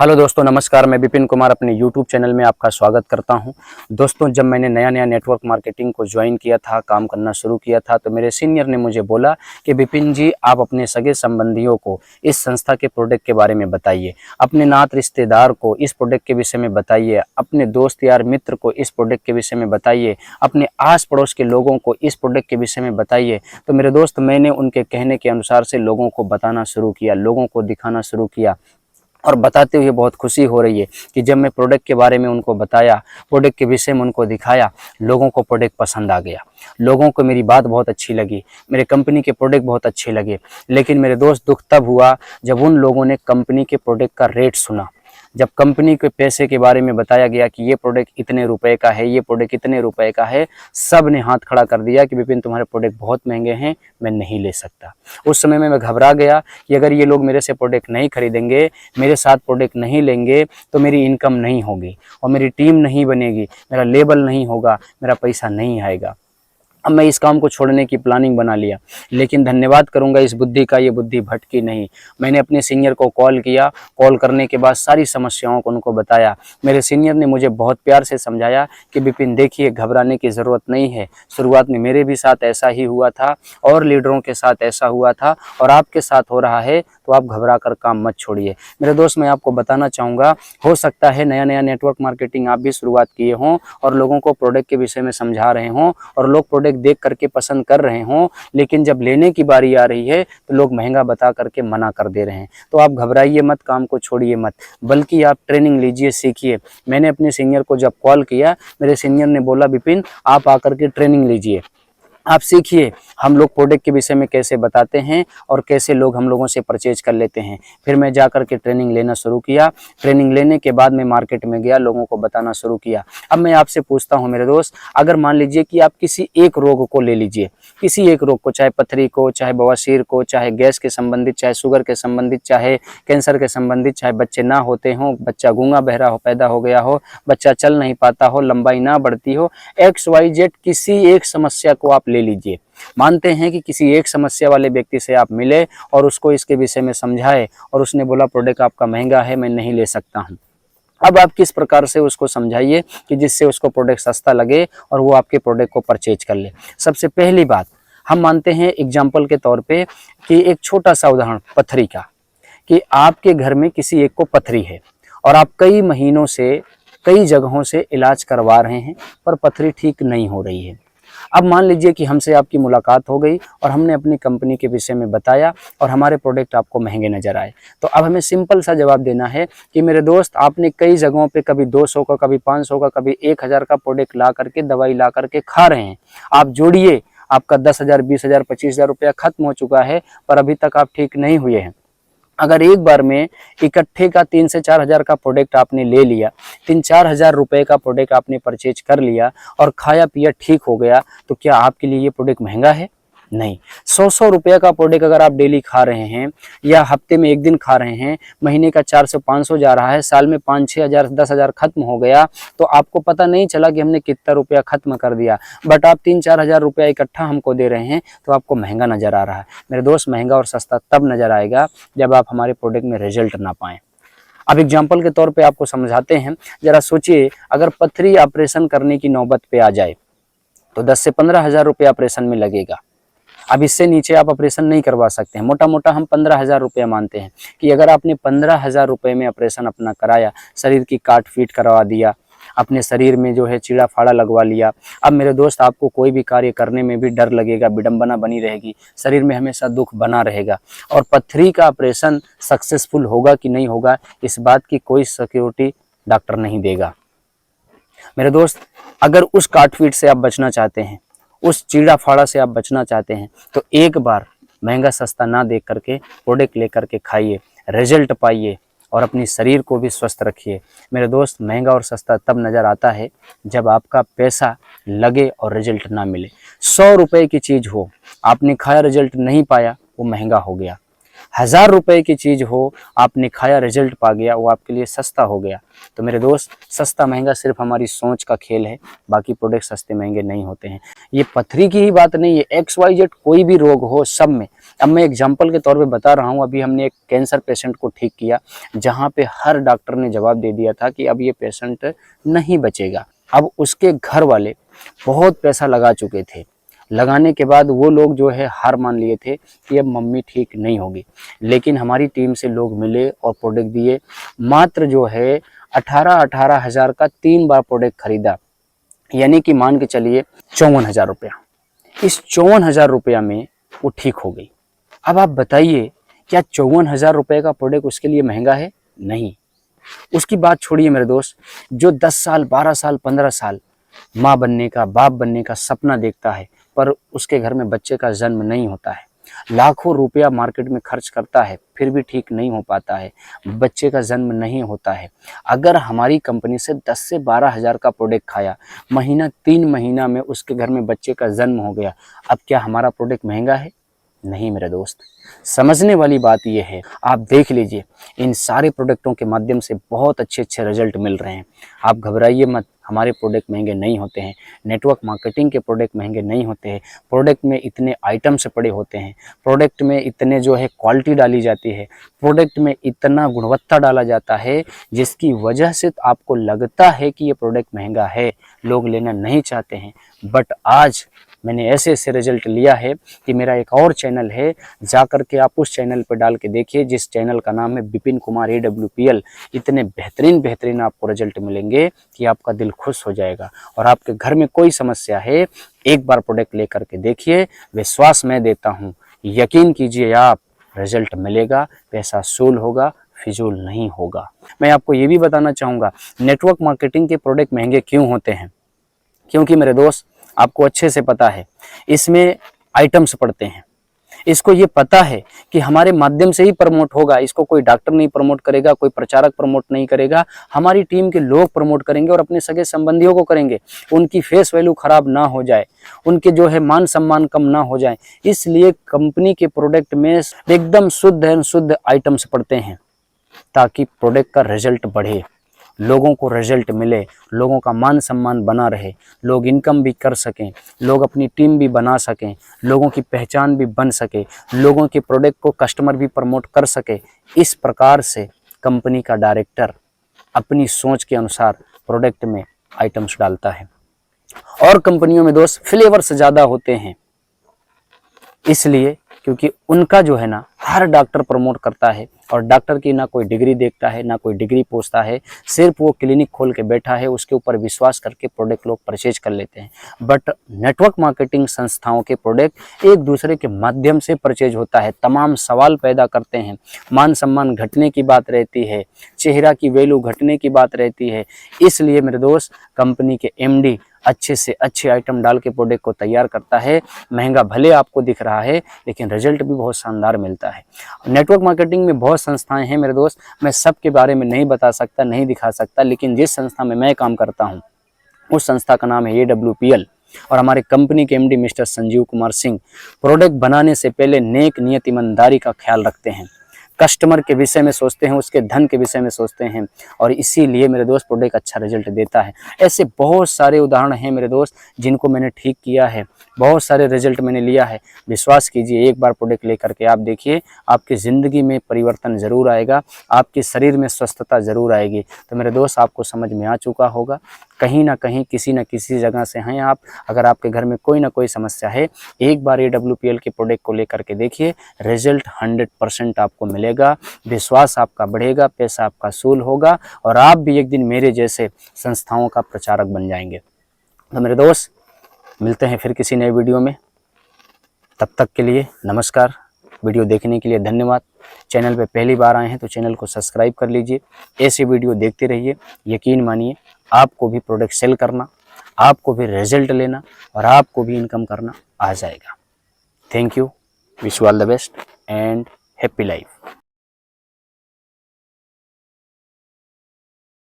Hello दोस्तों, नमस्कार। मैं विपिन कुमार अपने YouTube चैनल में आपका स्वागत करता हूं। दोस्तों, जब मैंने नया नेटवर्क मार्केटिंग को ज्वाइन किया था, काम करना शुरू किया था, तो मेरे सीनियर ने मुझे बोला कि विपिन जी, आप अपने सगे संबंधियों को इस संस्था के प्रोडक्ट के बारे में बताइए, अपने नात रिश्तेदार को इस प्रोडक्ट के विषय में बताइए, अपने दोस्त यार मित्र को इस प्रोडक्ट के विषय में बताइए, अपने आस पड़ोस के लोगों को इस प्रोडक्ट के विषय में बताइए। तो मेरे दोस्त, मैंने उनके कहने के अनुसार से लोगों को बताना शुरू किया, लोगों को दिखाना शुरू किया। और बताते हुए बहुत खुशी हो रही है कि जब मैं प्रोडक्ट के बारे में उनको बताया, प्रोडक्ट के विषय में उनको दिखाया, लोगों को प्रोडक्ट पसंद आ गया, लोगों को मेरी बात बहुत अच्छी लगी, मेरे कंपनी के प्रोडक्ट बहुत अच्छे लगे। लेकिन मेरे दोस्त, दुख तब हुआ जब उन लोगों ने कंपनी के प्रोडक्ट का रेट सुना। जब कंपनी के पैसे के बारे में बताया गया कि ये प्रोडक्ट इतने रुपए का है, ये प्रोडक्ट इतने रुपए का है, सब ने हाथ खड़ा कर दिया कि विपिन, तुम्हारे प्रोडक्ट बहुत महंगे हैं, मैं नहीं ले सकता। उस समय में मैं घबरा गया कि अगर ये लोग मेरे से प्रोडक्ट नहीं खरीदेंगे, मेरे साथ प्रोडक्ट नहीं लेंगे, तो मेरी इनकम नहीं होगी और मेरी टीम नहीं बनेगी, मेरा लेबल नहीं होगा, मेरा पैसा नहीं आएगा। अब मैं इस काम को छोड़ने की प्लानिंग बना लिया। लेकिन धन्यवाद करूंगा इस बुद्धि का, ये बुद्धि भटकी नहीं। मैंने अपने सीनियर को कॉल किया, कॉल करने के बाद सारी समस्याओं को उनको बताया। मेरे सीनियर ने मुझे बहुत प्यार से समझाया कि विपिन, देखिए, घबराने की ज़रूरत नहीं है। शुरुआत में मेरे भी साथ ऐसा ही हुआ था और लीडरों के साथ ऐसा हुआ था और आपके साथ हो रहा है, तो आप घबरा कर काम मत छोड़िए। मेरे दोस्त, मैं आपको बताना चाहूँगा, हो सकता है नया नेटवर्क मार्केटिंग आप भी शुरुआत किए हों और लोगों को प्रोडक्ट के विषय में समझा रहे हों और लोग प्रोडक्ट देख करके पसंद कर रहे हों, लेकिन जब लेने की बारी आ रही है तो लोग महंगा बता करके मना कर दे रहे हैं। तो आप घबराइए मत, काम को छोड़िए मत, बल्कि आप ट्रेनिंग लीजिए, सीखिए। मैंने अपने सीनियर को जब कॉल किया, मेरे सीनियर ने बोला, विपिन, आप आकर के ट्रेनिंग लीजिए, आप सीखिए हम लोग प्रोडक्ट के विषय में कैसे बताते हैं और कैसे लोग हम लोगों से परचेज कर लेते हैं। फिर मैं जाकर के ट्रेनिंग लेना शुरू किया। ट्रेनिंग लेने के बाद मैं मार्केट में गया, लोगों को बताना शुरू किया। अब मैं आपसे पूछता हूं मेरे दोस्त, अगर मान लीजिए कि आप किसी एक रोग को ले लीजिए, किसी एक रोग को, चाहे पथरी को, चाहे बवासीर को, चाहे गैस के संबंधित, चाहे शुगर के संबंधित, चाहे कैंसर के संबंधित, चाहे बच्चे ना होते हों, बच्चा गूंगा बहरा हो पैदा हो गया हो, बच्चा चल नहीं पाता हो, लंबाई ना बढ़ती हो, XYZ किसी एक समस्या को आप ले लीजिए। मानते हैं कि किसी एक समस्या वाले व्यक्ति से आप मिले और उसको इसके विषय में समझाए और उसने बोला प्रोडक्ट आपका महंगा है, मैं नहीं ले सकता हूं। अब आप किस प्रकार से उसको समझाइए कि जिससे उसको प्रोडक्ट सस्ता लगे और वो आपके प्रोडक्ट को परचेज कर ले। सबसे पहली बात, हम मानते हैं एग्जाम्पल के तौर पे कि एक छोटा सा उदाहरण पथरी का, कि आपके घर में किसी एक को पथरी है और आप कई महीनों से कई जगहों से इलाज करवा रहे हैं पर पथरी ठीक नहीं हो रही है। अब मान लीजिए कि हमसे आपकी मुलाकात हो गई और हमने अपनी कंपनी के विषय में बताया और हमारे प्रोडक्ट आपको महंगे नजर आए, तो अब हमें सिंपल सा जवाब देना है कि मेरे दोस्त, आपने कई जगहों पे कभी 200 का, कभी 500 का, कभी 1000 का प्रोडक्ट ला करके, दवाई ला करके खा रहे हैं। आप जोड़िए, आपका 10,000, 20,000, 25,000 रुपया खत्म हो चुका है, पर अभी तक आप ठीक नहीं हुए हैं। अगर एक बार में इकट्ठे का 3 से 4 हज़ार का प्रोडक्ट आपने ले लिया, 3-4 हज़ार रुपए का प्रोडक्ट आपने परचेज कर लिया और खाया पिया ठीक हो गया, तो क्या आपके लिए ये प्रोडक्ट महंगा है? नहीं। 100-100 रुपये का प्रोडक्ट अगर आप डेली खा रहे हैं या हफ्ते में एक दिन खा रहे हैं, महीने का 400-500 जा रहा है, साल में 5-6 हज़ार, 10,000 खत्म हो गया, तो आपको पता नहीं चला कि हमने कितना रुपया खत्म कर दिया। बट आप 3-4 हज़ार रुपया इकट्ठा हमको दे रहे हैं, तो आपको महंगा नजर आ रहा है। मेरे दोस्त, महंगा और सस्ता तब नजर आएगा जब आप हमारे प्रोडक्ट में रिजल्ट ना पाएं। अब एग्जाम्पल के तौर पे आपको समझाते हैं। जरा सोचिए, अगर पथरी ऑपरेशन करने की नौबत पे आ जाए तो 10 से 15 हज़ार रुपये ऑपरेशन में लगेगा। अब इससे नीचे आप ऑपरेशन नहीं करवा सकते हैं। मोटा मोटा हम 15,000 रुपया मानते हैं कि अगर आपने 15,000 रुपये में ऑपरेशन अपना कराया, शरीर की काट फीट करवा दिया, अपने शरीर में जो है चीड़ा फाड़ा लगवा लिया, अब मेरे दोस्त, आपको कोई भी कार्य करने में भी डर लगेगा, विडंबना बनी रहेगी, शरीर में हमेशा दुख बना रहेगा। और पथरी का ऑपरेशन सक्सेसफुल होगा कि नहीं होगा, इस बात की कोई सिक्योरिटी डॉक्टर नहीं देगा। मेरे दोस्त, अगर उस काट फीट से आप बचना चाहते हैं, उस चीड़ा फाड़ा से आप बचना चाहते हैं, तो एक बार महंगा सस्ता ना देख करके प्रोडक्ट लेकर के खाइए, रिजल्ट पाइए और अपनी शरीर को भी स्वस्थ रखिए। मेरे दोस्त, महंगा और सस्ता तब नज़र आता है जब आपका पैसा लगे और रिजल्ट ना मिले। 100 रुपये की चीज़ हो, आपने खाया, रिजल्ट नहीं पाया, वो महंगा हो गया। 1000 रुपए की चीज़ हो, आपने खाया, रिजल्ट पा गया, वो आपके लिए सस्ता हो गया। तो मेरे दोस्त, सस्ता महंगा सिर्फ हमारी सोच का खेल है, बाकी प्रोडक्ट सस्ते महंगे नहीं होते हैं। ये पथरी की ही बात नहीं है, XYZ कोई भी रोग हो सब में। अब मैं एग्जाम्पल के तौर पे बता रहा हूँ, अभी हमने एक कैंसर पेशेंट को ठीक किया, जहाँ पे हर डॉक्टर ने जवाब दे दिया था कि अब ये पेशेंट नहीं बचेगा। अब उसके घर वाले बहुत पैसा लगा चुके थे, लगाने के बाद वो लोग जो है हार मान लिए थे कि अब मम्मी ठीक नहीं होगी। लेकिन हमारी टीम से लोग मिले और प्रोडक्ट दिए, मात्र जो है 18 हज़ार का 3 बार प्रोडक्ट खरीदा, यानी कि मान के चलिए 54,000 रुपया। इस 54,000 रुपया में वो ठीक हो गई। अब आप बताइए, क्या 54,000 रुपये का प्रोडक्ट उसके लिए महंगा है? नहीं। उसकी बात छोड़िए मेरे दोस्त, जो 10 साल 12 साल 15 साल माँ बनने का, बाप बनने का सपना देखता है, पर उसके घर में बच्चे का जन्म नहीं होता है, लाखों रुपया मार्केट में खर्च करता है, फिर भी ठीक नहीं हो पाता है, बच्चे का जन्म नहीं होता है। अगर हमारी कंपनी से 10 से 12 हज़ार का प्रोडक्ट खाया, 3 महीना में उसके घर में बच्चे का जन्म हो गया, अब क्या हमारा प्रोडक्ट महंगा है? नहीं मेरे दोस्त। समझने वाली बात यह है, आप देख लीजिए, इन सारे प्रोडक्टों के माध्यम से बहुत अच्छे अच्छे रिजल्ट मिल रहे हैं। आप घबराइए मत, हमारे प्रोडक्ट महंगे नहीं होते हैं, नेटवर्क मार्केटिंग के प्रोडक्ट महंगे नहीं होते हैं। प्रोडक्ट में इतने आइटम्स पड़े होते हैं, प्रोडक्ट में इतने जो है क्वालिटी डाली जाती है, प्रोडक्ट में इतना गुणवत्ता डाला जाता है, जिसकी वजह से आपको लगता है कि ये प्रोडक्ट महंगा है, लोग लेना नहीं चाहते हैं। बट आज मैंने ऐसे ऐसे रिजल्ट लिया है कि मेरा एक और चैनल है, जा कर के आप उस चैनल पर डाल के देखिए, जिस चैनल का नाम है विपिन कुमार AWPL। इतने बेहतरीन आपको रिजल्ट मिलेंगे कि आपका दिल खुश हो जाएगा। और आपके घर में कोई समस्या है, एक बार प्रोडक्ट ले करके देखिए, विश्वास मैं देता हूँ, यकीन कीजिए आप, रिजल्ट मिलेगा, पैसा सूल होगा, फिजूल नहीं होगा। मैं आपको ये भी बताना चाहूँगा, नेटवर्क मार्केटिंग के प्रोडक्ट महंगे क्यों होते हैं? क्योंकि मेरे दोस्त, आपको अच्छे से पता है, इसमें आइटम्स पड़ते हैं। इसको ये पता है कि हमारे माध्यम से ही प्रमोट होगा, इसको कोई डॉक्टर नहीं प्रमोट करेगा, कोई प्रचारक प्रमोट नहीं करेगा, हमारी टीम के लोग प्रमोट करेंगे और अपने सगे संबंधियों को करेंगे, उनकी फेस वैल्यू खराब ना हो जाए, उनके जो है मान सम्मान कम ना हो जाए। इसलिए कंपनी के प्रोडक्ट में एकदम शुद्ध आइटम्स पड़ते हैं, ताकि प्रोडक्ट का रिजल्ट बढ़े, लोगों को रिजल्ट मिले, लोगों का मान सम्मान बना रहे, लोग इनकम भी कर सकें, लोग अपनी टीम भी बना सकें, लोगों की पहचान भी बन सके, लोगों के प्रोडक्ट को कस्टमर भी प्रमोट कर सके। इस प्रकार से कंपनी का डायरेक्टर अपनी सोच के अनुसार प्रोडक्ट में आइटम्स डालता है। और कंपनियों में दोस्त फ्लेवर्स ज़्यादा होते हैं, इसलिए क्योंकि उनका जो है ना, हर डॉक्टर प्रमोट करता है, और डॉक्टर की ना कोई डिग्री देखता है, ना कोई डिग्री पूछता है, सिर्फ वो क्लिनिक खोल के बैठा है, उसके ऊपर विश्वास करके प्रोडक्ट लोग परचेज कर लेते हैं। बट नेटवर्क मार्केटिंग संस्थाओं के प्रोडक्ट एक दूसरे के माध्यम से परचेज होता है, तमाम सवाल पैदा करते हैं, मान सम्मान घटने की बात रहती है, चेहरा की वैल्यू घटने की बात रहती है। इसलिए मेरे दोस्त, कंपनी के MD अच्छे से अच्छे आइटम डाल के प्रोडक्ट को तैयार करता है। महंगा भले आपको दिख रहा है, लेकिन रिजल्ट भी बहुत शानदार मिलता है। नेटवर्क मार्केटिंग में बहुत संस्थाएं हैं मेरे दोस्त, मैं सब के बारे में नहीं बता सकता, नहीं दिखा सकता, लेकिन जिस संस्था में मैं काम करता हूं, उस संस्था का नाम है AWPL। और हमारे कंपनी के MD mister Sanjeev Kumar Singh product बनाने से पहले नेक नियत ईमानदारी का ख्याल रखते हैं, कस्टमर के विषय में सोचते हैं, उसके धन के विषय में सोचते हैं, और इसीलिए मेरे दोस्त प्रोडक्ट अच्छा रिजल्ट देता है। ऐसे बहुत सारे उदाहरण हैं मेरे दोस्त, जिनको मैंने ठीक किया है, बहुत सारे रिजल्ट मैंने लिया है। विश्वास कीजिए, एक बार प्रोडक्ट लेकर के आप देखिए, आपकी ज़िंदगी में परिवर्तन ज़रूर आएगा, आपके शरीर में स्वस्थता ज़रूर आएगी। तो मेरे दोस्त, आपको समझ में आ चुका होगा, कहीं ना कहीं किसी न किसी जगह से हैं आप। अगर आपके घर में कोई ना कोई समस्या है, एक बार AWPL के प्रोडक्ट को लेकर के देखिए, रिजल्ट 100% आपको मिलेगा, विश्वास आपका बढ़ेगा, पैसा आपका सूल होगा, और आप भी एक दिन मेरे जैसे संस्थाओं का प्रचारक बन जाएंगे। तो मेरे दोस्त, मिलते हैं फिर किसी नए वीडियो में, तब तक के लिए नमस्कार। वीडियो देखने के लिए धन्यवाद। चैनल पे पहली बार आए हैं तो चैनल को सब्सक्राइब कर लीजिए, ऐसी वीडियो देखते रहिए। यकीन मानिए, आपको भी प्रोडक्ट सेल करना, आपको भी रिजल्ट लेना, और आपको भी इनकम करना आ जाएगा। Thank you, wish you all the best and happy life.